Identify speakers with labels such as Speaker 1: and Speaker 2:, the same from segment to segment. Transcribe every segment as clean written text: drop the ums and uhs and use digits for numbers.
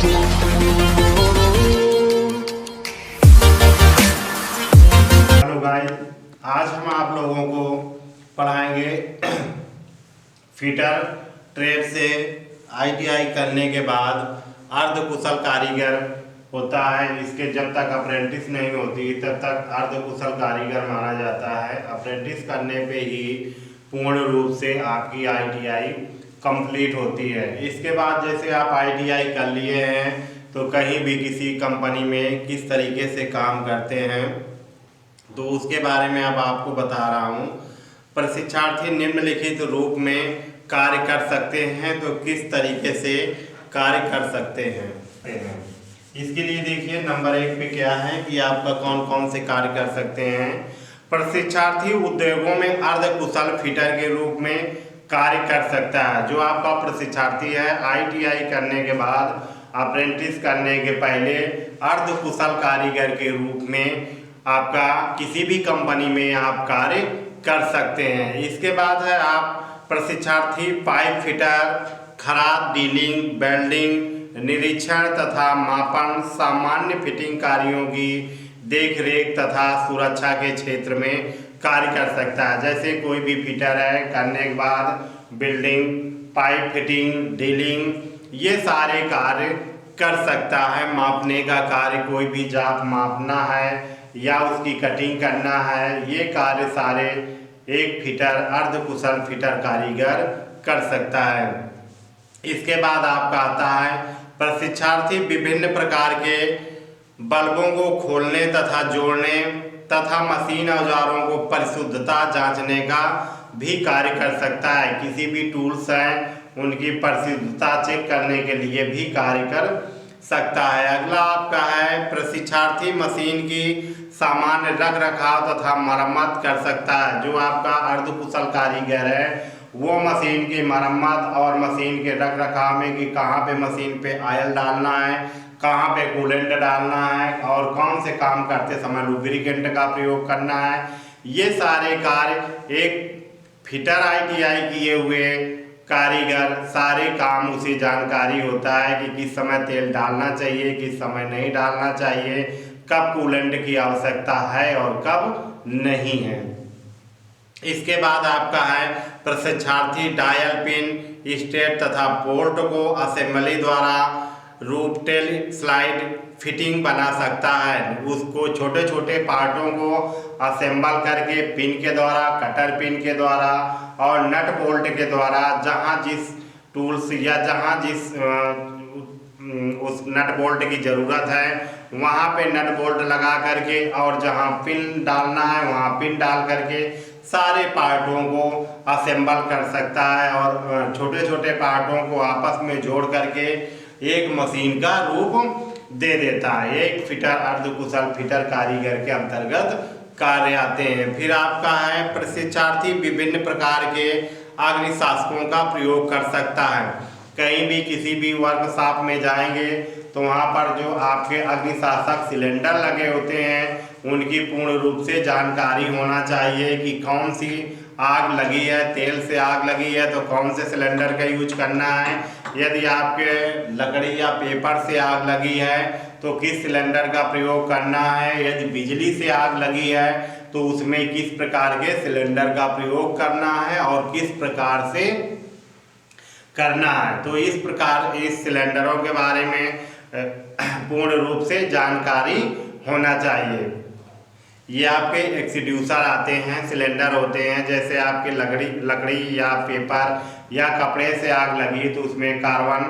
Speaker 1: Hello guys, आज हम आप लोगों को पढ़ाएंगे फिटर ट्रेड से आईटीआई करने के बाद अर्ध कुशल कारीगर होता है। इसके जब तक अप्रेंटिस नहीं होती तब तक अर्ध कुशल कारीगर माना जाता है। अप्रेंटिस करने पे ही पूर्ण रूप से आपकी आईटीआई कंप्लीट होती है। इसके बाद जैसे आप आईटीआई कर लिए हैं तो कहीं भी किसी कंपनी में किस तरीके से काम करते हैं तो उसके बारे में अब आपको बता रहा हूँ। प्रशिक्षार्थी निम्नलिखित रूप में कार्य कर सकते हैं तो किस तरीके से कार्य कर सकते हैं। इसके लिए देखिए नंबर 1 पे क्या है कि आपका कौन कौन से कार्य कर सकते हैं। प्रशिक्षार्थी उद्योगों में अर्ध कुशल फिटर के रूप में कार्य कर सकता है। जो आपका प्रशिक्षार्थी है आईटीआई करने के बाद अप्रेंटिस करने के पहले अर्ध कुशल कारीगर के रूप में आपका किसी भी कंपनी में आप कार्य कर सकते हैं। इसके बाद है आप प्रशिक्षार्थी पाइप फिटर, खराद डीलिंग, वेल्डिंग, निरीक्षण तथा मापन, सामान्य फिटिंग कार्यों की देखरेख तथा सुरक्षा के क्षेत्र में कार्य कर सकता है। जैसे कोई भी फिटर है करने के बाद बिल्डिंग, पाइप फिटिंग, डीलिंग ये सारे कार्य कर सकता है। मापने का कार्य, कोई भी जात मापना है या उसकी कटिंग करना है, ये कार्य सारे एक फिटर अर्ध कुशल फिटर कारीगर कर सकता है। इसके बाद आपका आता है प्रशिक्षार्थी विभिन्न प्रकार के बल्बों को खोलने तथा जोड़ने तथा मशीन औजारों को परिशुद्धता जांचने का भी कार्य कर सकता है। किसी भी टूल्स हैं उनकी परिशुद्धता चेक करने के लिए भी कार्य कर सकता है। अगला आपका है प्रशिक्षार्थी मशीन की सामान्य रख रखाव तथा मरम्मत कर सकता है। जो आपका अर्ध कुशल कारीगर है वो मशीन की मरम्मत और मशीन के रख रखाव में कि कहाँ पे मशीन पे ऑयल डालना है, कहाँ पे कूलेंट डालना है और कौन से काम करते समय लुब्रिकेंट का प्रयोग करना है, ये सारे कार्य एक फिटर आईटीआई किए हुए कारीगर सारे काम उसे जानकारी होता है कि किस समय तेल डालना चाहिए, किस समय नहीं डालना चाहिए, कब कूलेंट की आवश्यकता है और कब नहीं है। इसके बाद आपका है प्रशिक्षार्थी डायल पिन, स्टेट तथा पोर्ट को असेंबली द्वारा रूपटेल स्लाइड फिटिंग बना सकता है। उसको छोटे छोटे पार्टों को असेंबल करके पिन के द्वारा, कटर पिन के द्वारा और नट बोल्ट के द्वारा जहाँ जिस टूल्स या जहाँ जिस उस नट बोल्ट की ज़रूरत है वहाँ पे नट बोल्ट लगा करके और जहाँ पिन डालना है वहाँ पिन डाल करके सारे पार्टों को असेंबल कर सकता है और छोटे छोटे पार्टों को आपस में जोड़ करके एक मशीन का रूप दे देता है। एक फिटर अर्ध कुशल फिटर कारीगर के अंतर्गत कार्य आते हैं। फिर आपका है प्रशिक्षार्थी विभिन्न प्रकार के अग्निशासकों का प्रयोग कर सकता है। कहीं भी किसी भी वर्कशॉप में जाएंगे तो वहाँ पर जो आपके अग्निशासक सिलेंडर लगे होते हैं उनकी पूर्ण रूप से जानकारी होना चाहिए कि कौन सी आग लगी है, तेल से आग लगी है तो कौन से सिलेंडर का यूज करना है। यदि आपके लकड़ी या पेपर से आग लगी है तो किस सिलेंडर का प्रयोग करना है। यदि बिजली से आग लगी है तो उसमें किस प्रकार के सिलेंडर का प्रयोग करना है और किस प्रकार से करना है। तो इस प्रकार इस सिलेंडरों के बारे में पूर्ण रूप से जानकारी होना चाहिए। ये आपके एक्सड्यूसर आते हैं, सिलेंडर होते हैं। जैसे आपके लकड़ी या पेपर या कपड़े से आग लगी तो उसमें कार्बन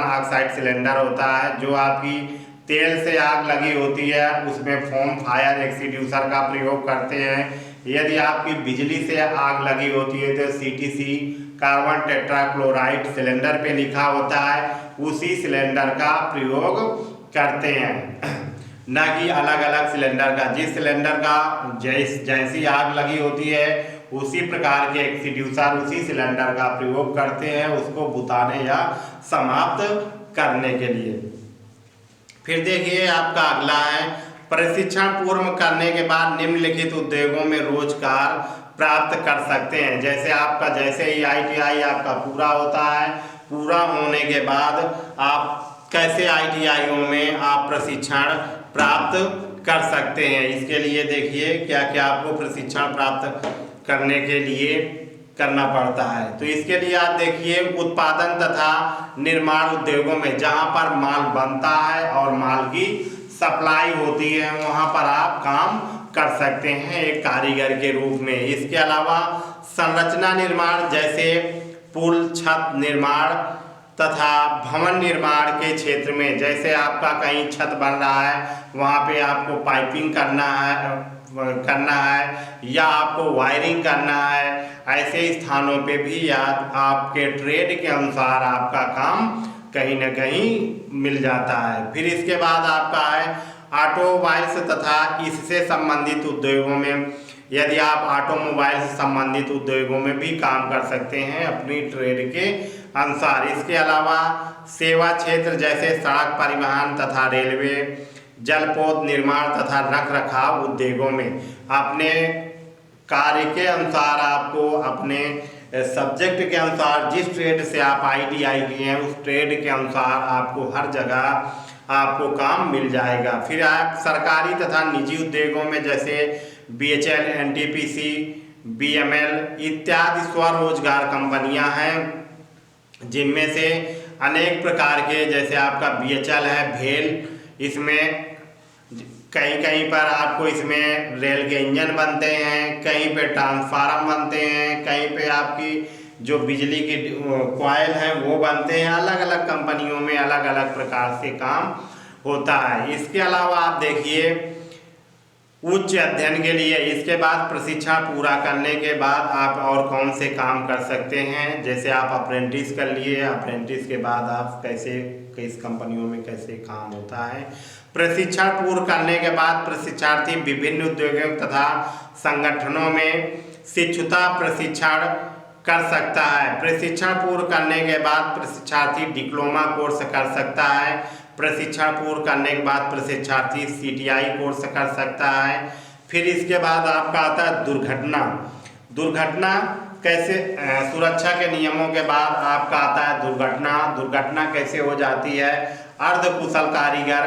Speaker 1: ऑक्साइड सिलेंडर होता है। जो आपकी तेल से आग लगी होती है उसमें फोम फायर एक्सड्यूसर का प्रयोग करते हैं। यदि आपकी बिजली से आग लगी होती है तो सीटीसी कार्बन टेट्राक्लोराइड सिलेंडर पे लिखा होता है, उसी सिलेंडर का प्रयोग करते हैं, न कि अलग अलग सिलेंडर का। जिस सिलेंडर का जैसी आग लगी होती है उसी प्रकार के एक्सड्यूसर उसी सिलेंडर का प्रयोग करते हैं उसको बुताने या समाप्त करने के लिए। फिर देखिए आपका अगला है प्रशिक्षण पूर्ण करने के बाद निम्नलिखित उद्योगों में रोजगार प्राप्त कर सकते हैं। जैसे आपका जैसे ही आईटीआई आपका पूरा होता है पूरा होने के बाद आप कैसे ITIओ में आप प्रशिक्षण प्राप्त कर सकते हैं। इसके लिए देखिए क्या क्या आपको प्रशिक्षण प्राप्त करने के लिए करना पड़ता है। तो इसके लिए आप देखिए उत्पादन तथा निर्माण उद्योगों में जहां पर माल बनता है और माल की सप्लाई होती है वहां पर आप काम कर सकते हैं एक कारीगर के रूप में। इसके अलावा संरचना निर्माण जैसे पुल, छत निर्माण तथा भवन निर्माण के क्षेत्र में, जैसे आपका कहीं छत बन रहा है वहाँ पे आपको पाइपिंग करना है या आपको वायरिंग करना है, ऐसे स्थानों पे भी आपके ट्रेड के अनुसार आपका काम कहीं न कहीं मिल जाता है। फिर इसके बाद आपका है ऑटोमोबाइल्स तथा इससे संबंधित उद्योगों में, यदि आप ऑटोमोबाइल से संबंधित उद्योगों में भी काम कर सकते हैं अपनी ट्रेड के अनुसार। इसके अलावा सेवा क्षेत्र जैसे सड़क परिवहन तथा रेलवे, जलपोत निर्माण तथा रख रखाव उद्योगों में अपने कार्य के अनुसार आपको अपने सब्जेक्ट के अनुसार जिस ट्रेड से आप ITI किए हैं उस ट्रेड के अनुसार आपको हर जगह आपको काम मिल जाएगा। फिर आप सरकारी तथा निजी उद्योगों में जैसे BHEL, NTPC, BML इत्यादि स्वरोजगार कंपनियां हैं जिनमें से अनेक प्रकार के, जैसे आपका BHEL है, भेल, इसमें कहीं कहीं पर आपको इसमें रेल के इंजन बनते हैं, कहीं पे ट्रांसफार्मर बनते हैं, कहीं पे आपकी जो बिजली की कॉइल है वो बनते हैं। अलग अलग कंपनियों में अलग अलग प्रकार से काम होता है। इसके अलावा आप देखिए उच्च अध्ययन के लिए इसके बाद प्रशिक्षण पूरा करने के बाद आप और कौन से काम कर सकते हैं, जैसे आप अप्रेंटिस कर लिए, अप्रेंटिस के बाद आप कैसे किस कंपनियों में कैसे काम होता है। प्रशिक्षण पूर्ण करने के बाद प्रशिक्षार्थी विभिन्न उद्योगों तथा संगठनों में शिक्षुता प्रशिक्षण कर सकता है। प्रशिक्षण पूर्ण करने के बाद प्रशिक्षार्थी डिप्लोमा कोर्स कर सकता है। प्रशिक्षण पूर्ण करने के बाद प्रशिक्षार्थी CTI कोर्स कर सकता है। फिर इसके बाद आपका आता है दुर्घटना कैसे, सुरक्षा के नियमों के बाद आपका आता है दुर्घटना कैसे हो जाती है। अर्धकुशल कारीगर,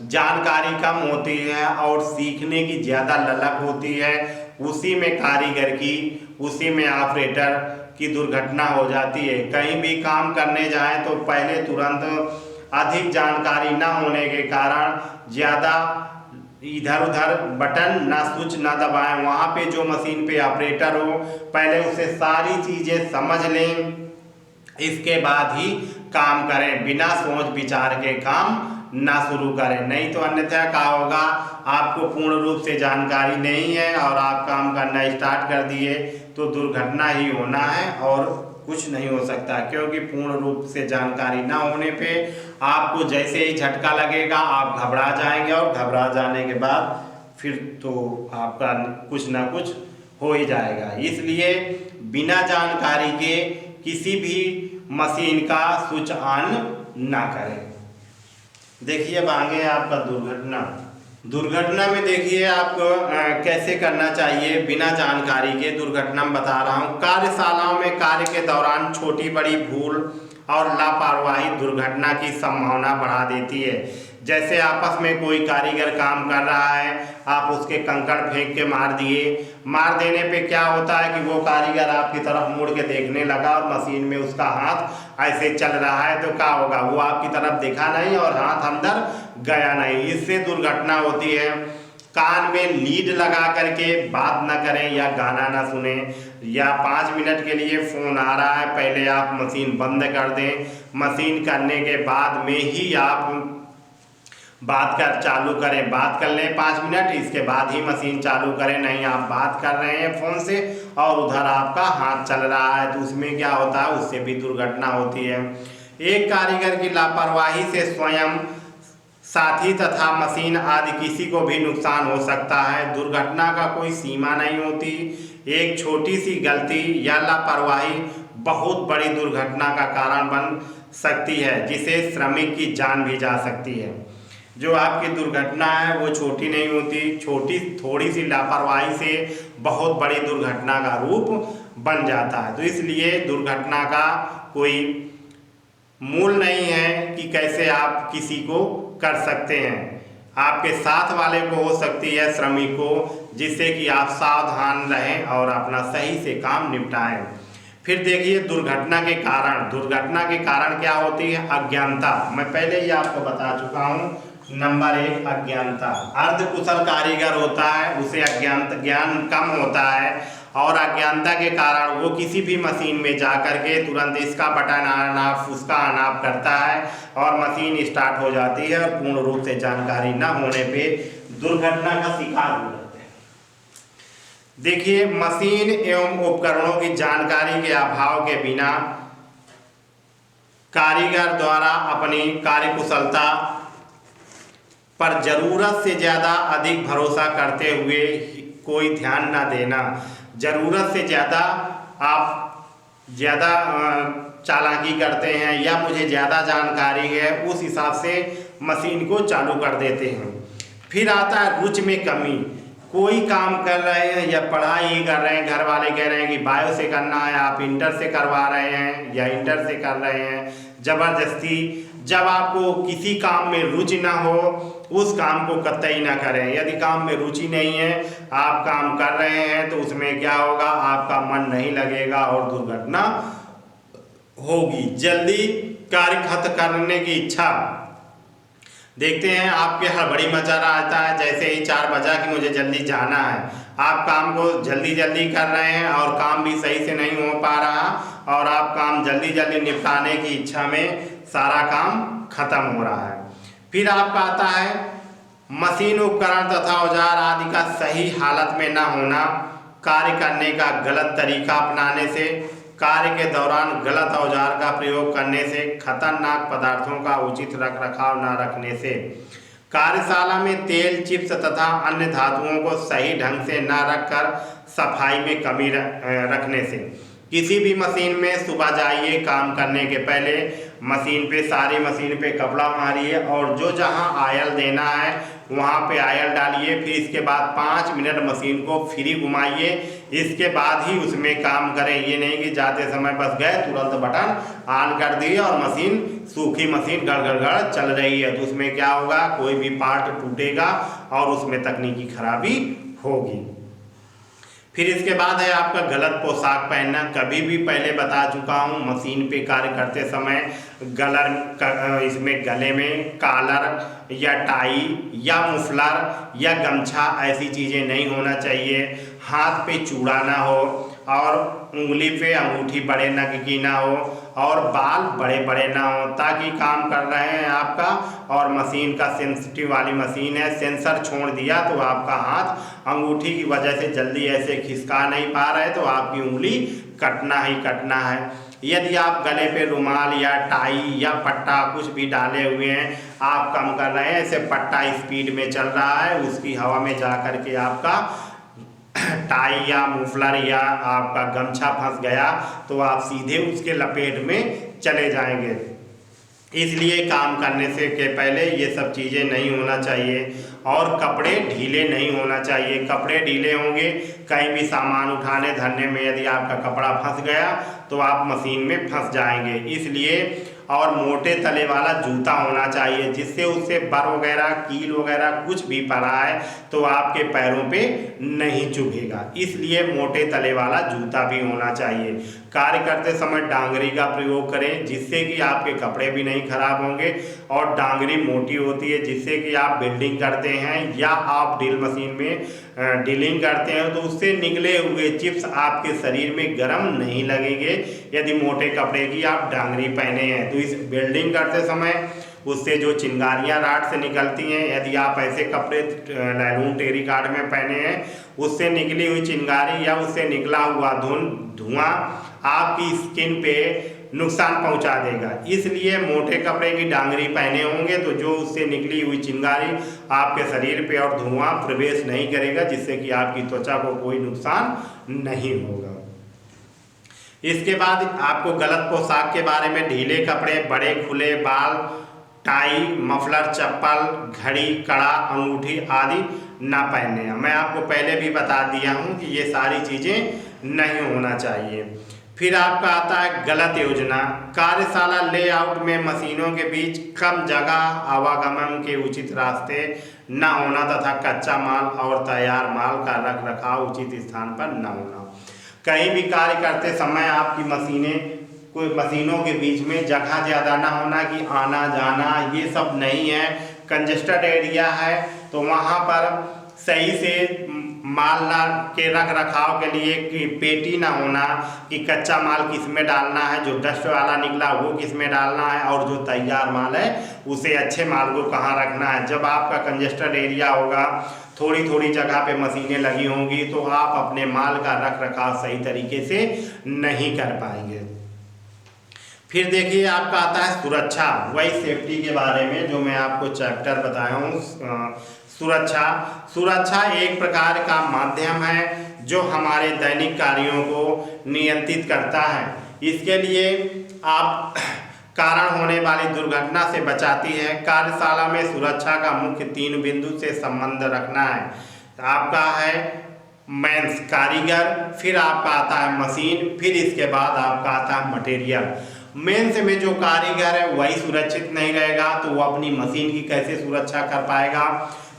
Speaker 1: जानकारी कम होती है और सीखने की ज़्यादा ललक होती है, उसी में कारीगर की, उसी में ऑपरेटर की दुर्घटना हो जाती है। कहीं भी काम करने जाएं तो पहले तुरंत अधिक जानकारी न होने के कारण ज़्यादा इधर उधर बटन ना स्विच ना दबाएं। वहाँ पे जो मशीन पे ऑपरेटर हो पहले उसे सारी चीज़ें समझ लें, इसके बाद ही काम करें, बिना सोच विचार के काम ना शुरू करें। नहीं तो अन्यथा क्या होगा, आपको पूर्ण रूप से जानकारी नहीं है और आप काम करना स्टार्ट कर दिए तो दुर्घटना ही होना है और कुछ नहीं हो सकता, क्योंकि पूर्ण रूप से जानकारी ना होने पे आपको जैसे ही झटका लगेगा आप घबरा जाएंगे और घबरा जाने के बाद फिर तो आपका कुछ ना कुछ हो ही जाएगा। इसलिए बिना जानकारी के किसी भी मशीन का स्विच ऑन ना करें। देखिए अब आगे आपका दुर्घटना में देखिए आपको कैसे करना चाहिए बिना जानकारी के। दुर्घटना में बता रहा हूँ, कार्यशालाओं में कार्य के दौरान छोटी बड़ी भूल और लापरवाही दुर्घटना की संभावना बढ़ा देती है। जैसे आपस में कोई कारीगर काम कर रहा है, आप उसके कंकड़ फेंक के मार देने पे क्या होता है कि वो कारीगर आपकी तरफ मुड़ के देखने लगा और मशीन में उसका हाथ ऐसे चल रहा है, तो क्या होगा, वो आपकी तरफ देखा नहीं और हाथ अंदर गया नहीं, इससे दुर्घटना होती है। कान में लीड लगा करके बात न करें या गाना ना सुने, या 5 मिनट के लिए फ़ोन आ रहा है पहले आप मशीन बंद कर दें, मशीन करने के बाद में ही आप बात चालू करें, बात कर लें 5 मिनट, इसके बाद ही मशीन चालू करें। नहीं आप बात कर रहे हैं फ़ोन से और उधर आपका हाथ चल रहा है, तो उसमें क्या होता है, उससे भी दुर्घटना होती है। एक कारीगर की लापरवाही से स्वयं, साथी तथा मशीन आदि किसी को भी नुकसान हो सकता है। दुर्घटना का कोई सीमा नहीं होती, एक छोटी सी गलती या लापरवाही बहुत बड़ी दुर्घटना का कारण बन सकती है, जिसे श्रमिक की जान भी जा सकती है। जो आपकी दुर्घटना है वो छोटी नहीं होती, थोड़ी सी लापरवाही से बहुत बड़ी दुर्घटना का रूप बन जाता है। तो इसलिए दुर्घटना का कोई मूल नहीं है कि कैसे आप किसी को कर सकते हैं। आपके साथ वाले को हो सकती है, श्रमिक को, जिससे कि आप सावधान रहें और अपना सही से काम निपटाएं। फिर देखिए दुर्घटना के कारण क्या होती है? अज्ञानता। मैं पहले ही आपको बता चुका हूँ। नंबर 1 अज्ञानता। अर्ध कुशल कारीगर होता है, उसे ज्ञान कम होता है और अज्ञानता के कारण वो किसी भी मशीन में जा कर के तुरंत इसका बटन अनाप उसका अनाप करता है और मशीन स्टार्ट हो जाती है और पूर्ण रूप से जानकारी न होने पे दुर्घटना का शिकार हो जाते हैं। देखिए, मशीन एवं उपकरणों की जानकारी के अभाव के बिना कारीगर द्वारा अपनी कार्यकुशलता पर जरूरत से ज़्यादा अधिक भरोसा करते हुए कोई ध्यान न देना। ज़रूरत से ज़्यादा आप चालाकी करते हैं या मुझे ज़्यादा जानकारी है, उस हिसाब से मशीन को चालू कर देते हैं। फिर आता है रुचि में कमी। कोई काम कर रहे हैं या पढ़ाई कर रहे हैं, घर वाले कह रहे हैं कि बायो से करना है, आप इंटर से करवा रहे हैं या इंटर से कर रहे हैं, ज़बरदस्ती। जब आपको किसी काम में रुचि ना हो, उस काम को कतई ना करें। यदि काम में रुचि नहीं है, आप काम कर रहे हैं, तो उसमें क्या होगा? आपका मन नहीं लगेगा और दुर्घटना होगी। जल्दी कार्य खत्म करने की इच्छा। देखते हैं आपके हड़बड़ी मचा रहता है, जैसे ही 4 बजा कि मुझे जल्दी जाना है, आप काम को जल्दी कर रहे हैं और काम भी सही से नहीं हो पा रहा और आप काम जल्दी निपटाने की इच्छा में सारा काम खत्म हो रहा है। फिर आपका आता है मशीन उपकरण तथा औजार आदि का सही हालत में न होना। कार्य करने का गलत तरीका अपनाने से, कार्य के दौरान गलत औजार का प्रयोग करने से, खतरनाक पदार्थों का उचित रखरखाव न रखने से, कार्यशाला में तेल, चिप्स तथा अन्य धातुओं को सही ढंग से न रखकर सफाई में कमी रखने से। किसी भी मशीन में सुबह जाइए, काम करने के पहले सारी मशीन पे कपड़ा मारिए और जो जहां आयल देना है वहां पे आयल डालिए। फिर इसके बाद 5 मिनट मशीन को फ्री घुमाइए, इसके बाद ही उसमें काम करें। ये नहीं कि जाते समय बस गए, तुरंत बटन ऑन कर दिए और मशीन सूखी मशीन गड़ चल रही है, तो उसमें क्या होगा? कोई भी पार्ट टूटेगा और उसमें तकनीकी खराबी होगी। फिर इसके बाद है आपका गलत पोशाक पहनना। कभी भी पहले बता चुका हूँ, मशीन पे कार्य करते समय इसमें गले में कॉलर या टाई या मुफलर या गमछा ऐसी चीज़ें नहीं होना चाहिए। हाथ पे चूड़ा ना हो और उंगली पे अंगूठी बड़े नग की ना हो और बाल बड़े ना हो, ताकि काम कर रहे हैं आपका और मशीन का सेंसिटिव वाली मशीन है, सेंसर छोड़ दिया तो आपका हाथ अंगूठी की वजह से जल्दी ऐसे खिसका नहीं पा रहे, तो आपकी उंगली कटना ही कटना है। यदि आप गले पे रुमाल या टाई या पट्टा कुछ भी डाले हुए हैं, आप काम कर रहे हैं, ऐसे पट्टा स्पीड में चल रहा है, उसकी हवा में जा कर के आपका टाई या मुफलर या आपका गमछा फंस गया तो आप सीधे उसके लपेट में चले जाएंगे। इसलिए काम करने से के पहले ये सब चीज़ें नहीं होना चाहिए और कपड़े ढीले नहीं होना चाहिए। कपड़े ढीले होंगे, कहीं भी सामान उठाने धरने में यदि आपका कपड़ा फंस गया तो आप मशीन में फंस जाएंगे। इसलिए और मोटे तले वाला जूता होना चाहिए, जिससे उससे बर वगैरह कील वगैरह कुछ भी पड़ा है तो आपके पैरों पे नहीं चुभेगा, इसलिए मोटे तले वाला जूता भी होना चाहिए। कार्य करते समय डांगरी का प्रयोग करें, जिससे कि आपके कपड़े भी नहीं खराब होंगे और डांगरी मोटी होती है, जिससे कि आप बिल्डिंग करते हैं या आप ड्रिल मशीन में ड्रिलिंग करते हैं तो उससे निकले हुए चिप्स आपके शरीर में गर्म नहीं लगेंगे यदि मोटे कपड़े की आप डांगरी पहने हैं। तो इस बिल्डिंग करते समय उससे जो चिंगारियां राड से निकलती हैं, यदि आप ऐसे कपड़े नैलून टेरिकॉट में पहने हैं, उससे निकली हुई चिंगारी या उससे निकला हुआ धुआं आपकी स्किन पे नुकसान पहुंचा देगा। इसलिए मोटे कपड़े की डांगरी पहने होंगे तो जो उससे निकली हुई चिंगारी आपके शरीर पे और धुआं प्रवेश नहीं करेगा, जिससे कि आपकी त्वचा को कोई नुकसान नहीं होगा। इसके बाद आपको गलत पोशाक के बारे में, ढीले कपड़े, बड़े खुले बाल, टाई, मफलर, चप्पल, घड़ी, कड़ा, अंगूठी आदि ना पहने। मैं आपको पहले भी बता दिया हूँ कि ये सारी चीज़ें नहीं होना चाहिए। फिर आपका आता है गलत योजना। कार्यशाला लेआउट में मशीनों के बीच कम जगह, आवागमन के उचित रास्ते न होना तथा कच्चा माल और तैयार माल का रख रखाव उचित स्थान पर न होना। कहीं भी कार्य करते समय आपकी मशीनों के बीच में जगह ज़्यादा ना होना कि आना जाना ये सब नहीं है। कंजेस्टेड एरिया है तो वहाँ पर सही से माल ना के रख रखाव के लिए कि पेटी ना होना कि कच्चा माल किस में डालना है, जो डस्ट वाला निकला वो किस में डालना है, और जो तैयार माल है उसे अच्छे माल को कहाँ रखना है। जब आपका कंजेस्टेड एरिया होगा, थोड़ी थोड़ी जगह पे मशीनें लगी होंगी, तो आप अपने माल का रख रखाव सही तरीके से नहीं कर पाएंगे। फिर देखिए आपका आता है सुरक्षा, वही सेफ्टी के बारे में जो मैं आपको चैप्टर बताया हूँ। सुरक्षा एक प्रकार का माध्यम है जो हमारे दैनिक कार्यों को नियंत्रित करता है। इसके लिए आप कारण होने वाली दुर्घटना से बचाती है। कार्यशाला में सुरक्षा का मुख्य 3 बिंदु से संबंध रखना है। आपका है मेंस कारीगर, फिर आपका आता है मशीन, फिर इसके बाद आपका आता है मटेरियल। मेंस में जो कारीगर है वही सुरक्षित नहीं रहेगा तो वो अपनी मशीन की कैसे सुरक्षा कर पाएगा।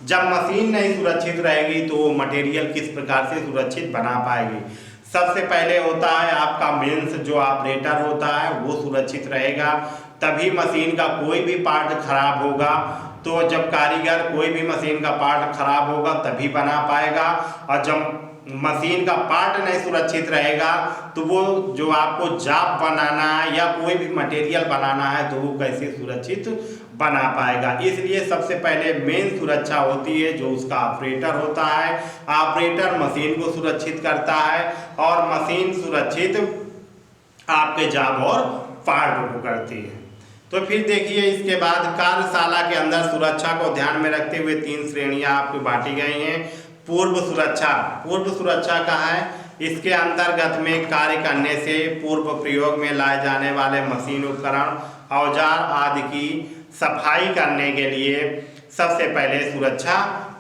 Speaker 1: जब मशीन नहीं सुरक्षित रहेगी तो वो मटेरियल किस प्रकार से सुरक्षित बना पाएगी। सबसे पहले होता है आपका मेंस, जो ऑपरेटर होता है वो सुरक्षित रहेगा, तभी मशीन का कोई भी पार्ट खराब होगा। तो जब कारीगर कोई भी मशीन का पार्ट खराब होगा तभी बना पाएगा, और जब मशीन का पार्ट नहीं सुरक्षित रहेगा तो वो जो आपको जाप बनाना है या कोई भी मटेरियल बनाना है तो वो कैसे सुरक्षित बना पाएगा। इसलिए सबसे पहले मेन सुरक्षा होती है जो उसका ऑपरेटर होता है। ऑपरेटर मशीन को सुरक्षित करता है और मशीन सुरक्षित आपके जाप और पार्ट को करती है। तो फिर देखिए इसके बाद कार्यशाला के अंदर सुरक्षा को ध्यान में रखते हुए 3 श्रेणियां आपको बांटी गई हैं। पूर्व सुरक्षा का है, इसके अंतर्गत में कार्य करने से पूर्व प्रयोग में लाए जाने वाले मशीन, उपकरण, औजार आदि की सफाई करने के लिए सबसे पहले सुरक्षा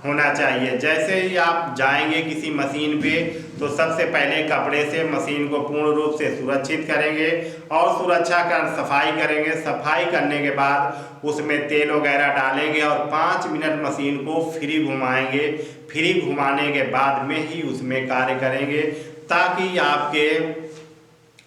Speaker 1: होना चाहिए। जैसे ही आप जाएंगे किसी मशीन पे तो सबसे पहले कपड़े से मशीन को पूर्ण रूप से सुरक्षित करेंगे और सुरक्षा कर सफाई करेंगे। सफाई करने के बाद उसमें तेल वगैरह डालेंगे और 5 मिनट मशीन को फ्री घुमाएंगे। फ्री घुमाने के बाद में ही उसमें कार्य करेंगे, ताकि आपके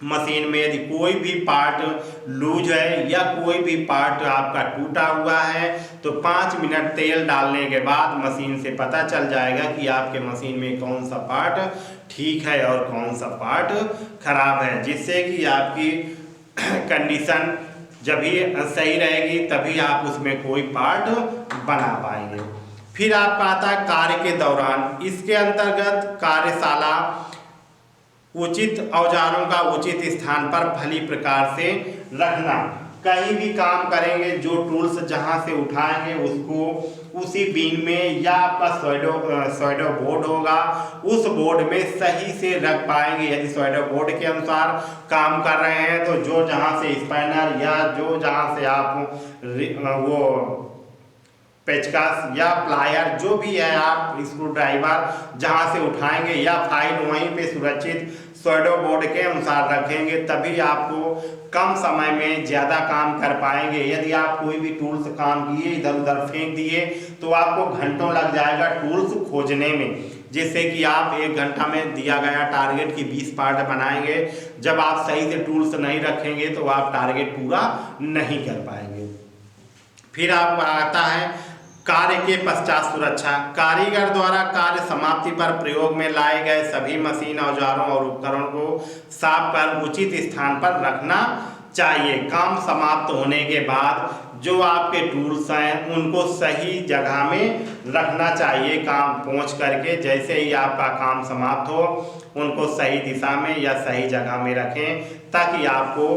Speaker 1: मशीन में यदि कोई भी पार्ट लूज है या कोई भी पार्ट आपका टूटा हुआ है तो 5 मिनट तेल डालने के बाद मशीन से पता चल जाएगा कि आपके मशीन में कौन सा पार्ट ठीक है और कौन सा पार्ट खराब है, जिससे कि आपकी कंडीशन जब भी सही रहेगी तभी आप उसमें कोई पार्ट बना पाएंगे। फिर आपका आता है कार्य के दौरान। इसके अंतर्गत कार्यशाला उचित औजारों का उचित स्थान पर भली प्रकार से रखना। कहीं भी काम करेंगे जो टूल्स जहां से उठाएंगे उसको उसी बीन में या आपका स्वेडो बोर्ड होगा उस बोर्ड में सही से रख पाएंगे। यदि स्वेडो बोर्ड के अनुसार काम कर रहे हैं तो जो जहां से स्पैनर या जो जहां से आप वो पेचकस या प्लायर जो भी है आप स्क्रू ड्राइवर जहाँ से उठाएंगे या फाइल वहीं पे सुरक्षित स्वेडो बोर्ड के अनुसार रखेंगे, तभी आपको कम समय में ज़्यादा काम कर पाएंगे। यदि आप कोई भी टूल्स काम किए इधर उधर फेंक दिए तो आपको घंटों लग जाएगा टूल्स खोजने में, जिससे कि आप 1 घंटा में दिया गया टारगेट की 20 पार्ट बनाएंगे। जब आप सही से टूल्स नहीं रखेंगे तो आप टारगेट पूरा नहीं कर पाएंगे। फिर आप आता है कार्य के पश्चात सुरक्षा। कारीगर द्वारा कार्य समाप्ति पर प्रयोग में लाए गए सभी मशीन, औजारों और उपकरणों को साफ कर उचित स्थान पर रखना चाहिए। काम समाप्त होने के बाद जो आपके टूल्स हैं उनको सही जगह में रखना चाहिए। काम पहुंच करके जैसे ही आपका काम समाप्त हो उनको सही दिशा में या सही जगह में रखें, ताकि आपको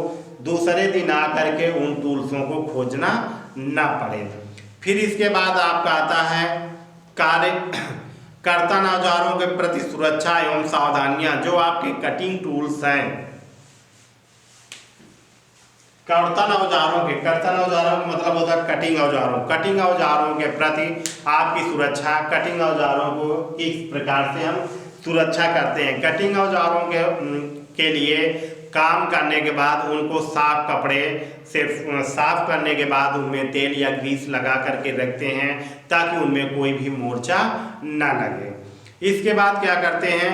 Speaker 1: दूसरे दिन आकर के उन टूल्सों को खोजना ना पड़े। फिर इसके बाद आपका आता है कार्य कर्तन औजारों के प्रति सुरक्षा एवं सावधानियां। जो आपके कटिंग टूल्स हैं, कर्तन औजारों का मतलब होता है कटिंग औजारों के प्रति आपकी सुरक्षा। कटिंग औजारों को किस प्रकार से हम सुरक्षा करते हैं। कटिंग औजारों के लिए काम करने के बाद उनको साफ कपड़े से साफ करने के बाद उनमें तेल या ग्रीस लगा करके रखते हैं ताकि उनमें कोई भी मोर्चा ना लगे। इसके बाद क्या करते हैं,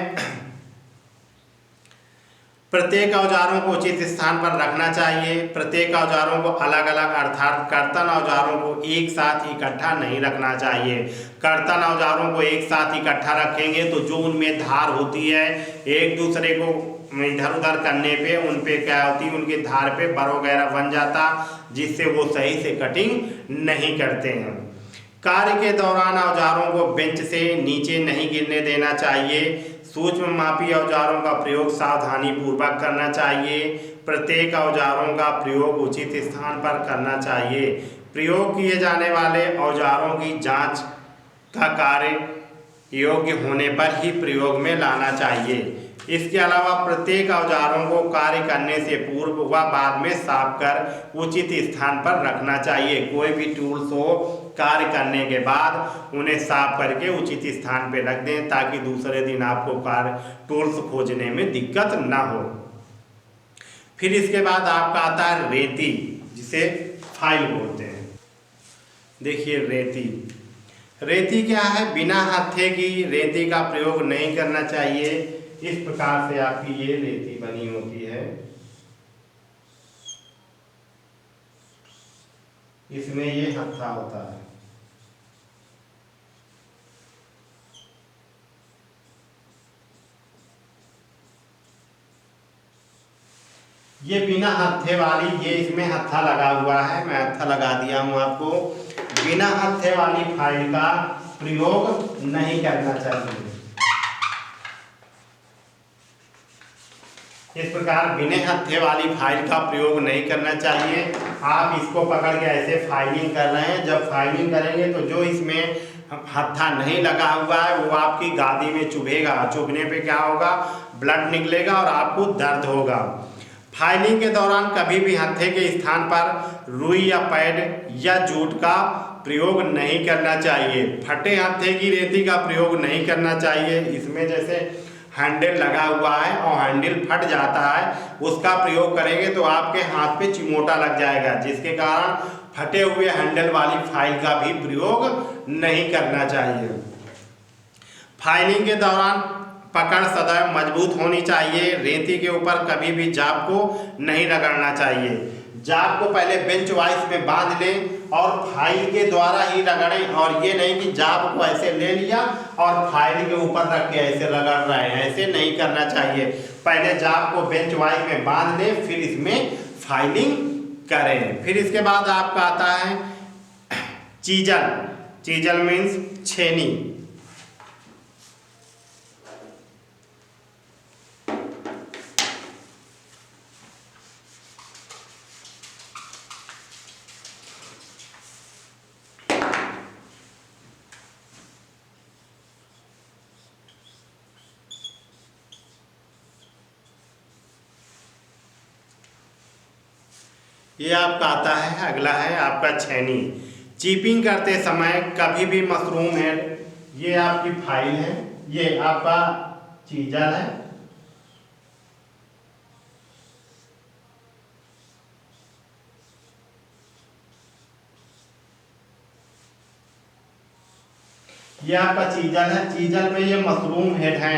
Speaker 1: प्रत्येक औजारों को उचित स्थान पर रखना चाहिए। प्रत्येक औजारों को अलग अलग अर्थात कर्तन औजारों को एक साथ इकट्ठा नहीं रखना चाहिए। कर्तन औजारों को एक साथ इकट्ठा रखेंगे तो जो उनमें धार होती है एक दूसरे को इधर उधर करने पे उन पे क्या होती है, उनकी धार पे बर वगैरह बन जाता, जिससे वो सही से कटिंग नहीं करते हैं। कार्य के दौरान औजारों को बेंच से नीचे नहीं गिरने देना चाहिए। सूक्ष्म मापी औजारों का प्रयोग सावधानी पूर्वक करना चाहिए। प्रत्येक औजारों का प्रयोग उचित स्थान पर करना चाहिए। प्रयोग किए जाने वाले औजारों की जांच का कार्य योग्य होने पर ही प्रयोग में लाना चाहिए। इसके अलावा प्रत्येक औजारों को कार्य करने से पूर्व व बाद में साफ कर उचित स्थान पर रखना चाहिए। कोई भी टूल्स हो कार्य करने के बाद उन्हें साफ करके उचित स्थान पर रख दें ताकि दूसरे दिन आपको कार्य टूल्स खोजने में दिक्कत ना हो। फिर इसके बाद आपका आता है रेती, जिसे फाइल बोलते हैं। देखिए रेती क्या है, बिना हत्थे की रेती का प्रयोग नहीं करना चाहिए। इस प्रकार से आपकी ये रेती बनी होती है। इसमें ये हत्था होता है। ये बिना हत्थे वाली, ये इसमें हत्था लगा हुआ है, मैं हत्था लगा दिया हूं आपको। बिना हत्थे वाली फाइल का प्रयोग नहीं करना चाहिए। इस प्रकार बिना हत्थे वाली फाइल का प्रयोग नहीं करना चाहिए। आप इसको पकड़ के ऐसे फाइलिंग कर रहे हैं, जब फाइलिंग करेंगे तो जो इसमें हत्था नहीं लगा हुआ है वो आपकी गादी में चुभेगा। चुभने पे क्या होगा, ब्लड निकलेगा और आपको दर्द होगा। फाइलिंग के दौरान कभी भी हत्थे के स्थान पर रुई या पैड या जूट का प्रयोग नहीं करना चाहिए। फटे हत्थे की रेती का प्रयोग नहीं करना चाहिए। इसमें जैसे हैंडल लगा हुआ है और हैंडल फट जाता है, उसका प्रयोग करेंगे तो आपके हाथ पे चिमोटा लग जाएगा, जिसके कारण फटे हुए हैंडल वाली फाइल का भी प्रयोग नहीं करना चाहिए। फाइलिंग के दौरान पकड़ सदैव मजबूत होनी चाहिए। रेती के ऊपर कभी भी जाप को नहीं रगड़ना चाहिए। जाप को पहले बेंच वाइस में बांध लें और फाइल के द्वारा ही रगड़ें, और ये नहीं कि जाप को ऐसे ले लिया और फाइल के ऊपर रख के ऐसे रगड़ रहे हैं, ऐसे नहीं करना चाहिए। पहले जाप को बेंच वाइस में बांध लें, फिर इसमें फाइलिंग करें। फिर इसके बाद आपका आता है चीजल मीन्स छेनी। ये आपका आता है, अगला है आपका छेनी। चीपिंग करते समय कभी भी मशरूम हेड, ये आपकी फाइल है, ये आपका चीजल है, ये आपका चीजल है। चीजल में ये मशरूम हेड है।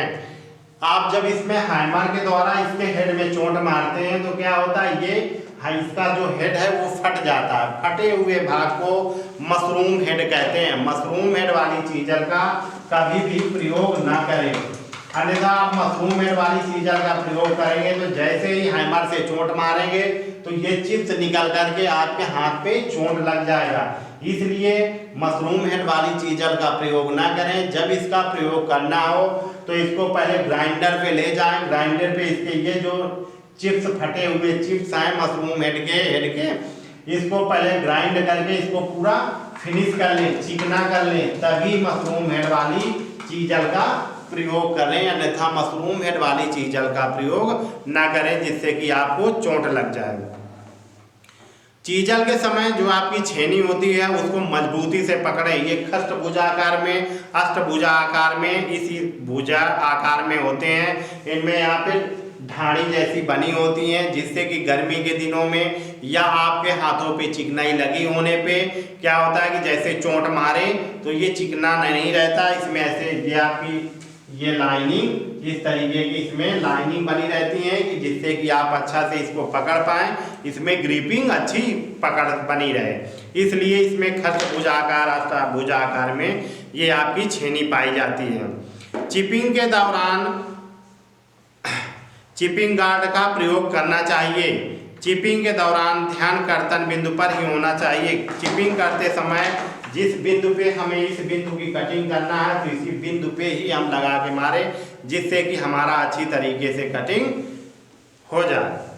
Speaker 1: आप जब इसमें हैमर के द्वारा इसके हेड में चोट मारते हैं तो क्या होता है, ये इसका जो हेड है वो फट जाता है। फटे हुए भाग को मशरूम हेड कहते हैं। मशरूम हेड वाली चीजल का कभी भी प्रयोग ना करें, अन्यथा आप मशरूम हेड वाली चीजल का प्रयोग करेंगे तो जैसे ही हैमर से चोट मारेंगे तो ये चिप्स निकल करके आपके हाथ पे चोट लग जाएगा। इसलिए मशरूम हेड वाली चीजल का प्रयोग ना करें। जब इसका प्रयोग करना हो तो इसको पहले ग्राइंडर पे ले जाएं। ग्राइंडर पे इसके ये जो चिप्स, फटे हुए चिप्स हैं मशरूम हेड के, इसको पहले ग्राइंड करके इसको पूरा फिनिश कर लें, चिकना कर लें, तभी मशरूम हेड वाली चीजल का प्रयोग करें, अन्यथा मशरूम हेड वाली चीजल का प्रयोग ना करें, जिससे कि आपको चोट लग जाए। चीजल के समय जो आपकी छेनी होती है उसको मजबूती से पकड़ें। ये खष्टभुजा आकार में, अष्टभुजा आकार में, इसी भुजा आकार में होते हैं। इनमें यहाँ पे ढाणी जैसी बनी होती हैं, जिससे कि गर्मी के दिनों में या आपके हाथों पे चिकनाई लगी होने पे क्या होता है कि जैसे चोट मारे तो ये चिकना नहीं रहता। इसमें ऐसे ये आपकी ये लाइनिंग इस तरीके की इसमें लाइनिंग बनी रहती है कि जिससे कि आप अच्छा से इसको पकड़ पाएँ, इसमें ग्रिपिंग अच्छी पकड़ बनी रहे। इसलिए इसमें खर्च भुजाकार में ये आपकी छेनी पाई जाती है। चिपिंग के दौरान चिपिंग गार्ड का प्रयोग करना चाहिए। चिपिंग के दौरान ध्यान कर्तन बिंदु पर ही होना चाहिए। चिपिंग करते समय जिस बिंदु पे हमें इस बिंदु की कटिंग करना है तो इसी बिंदु पे ही हम लगा के मारे, जिससे कि हमारा अच्छी तरीके से कटिंग हो जाए।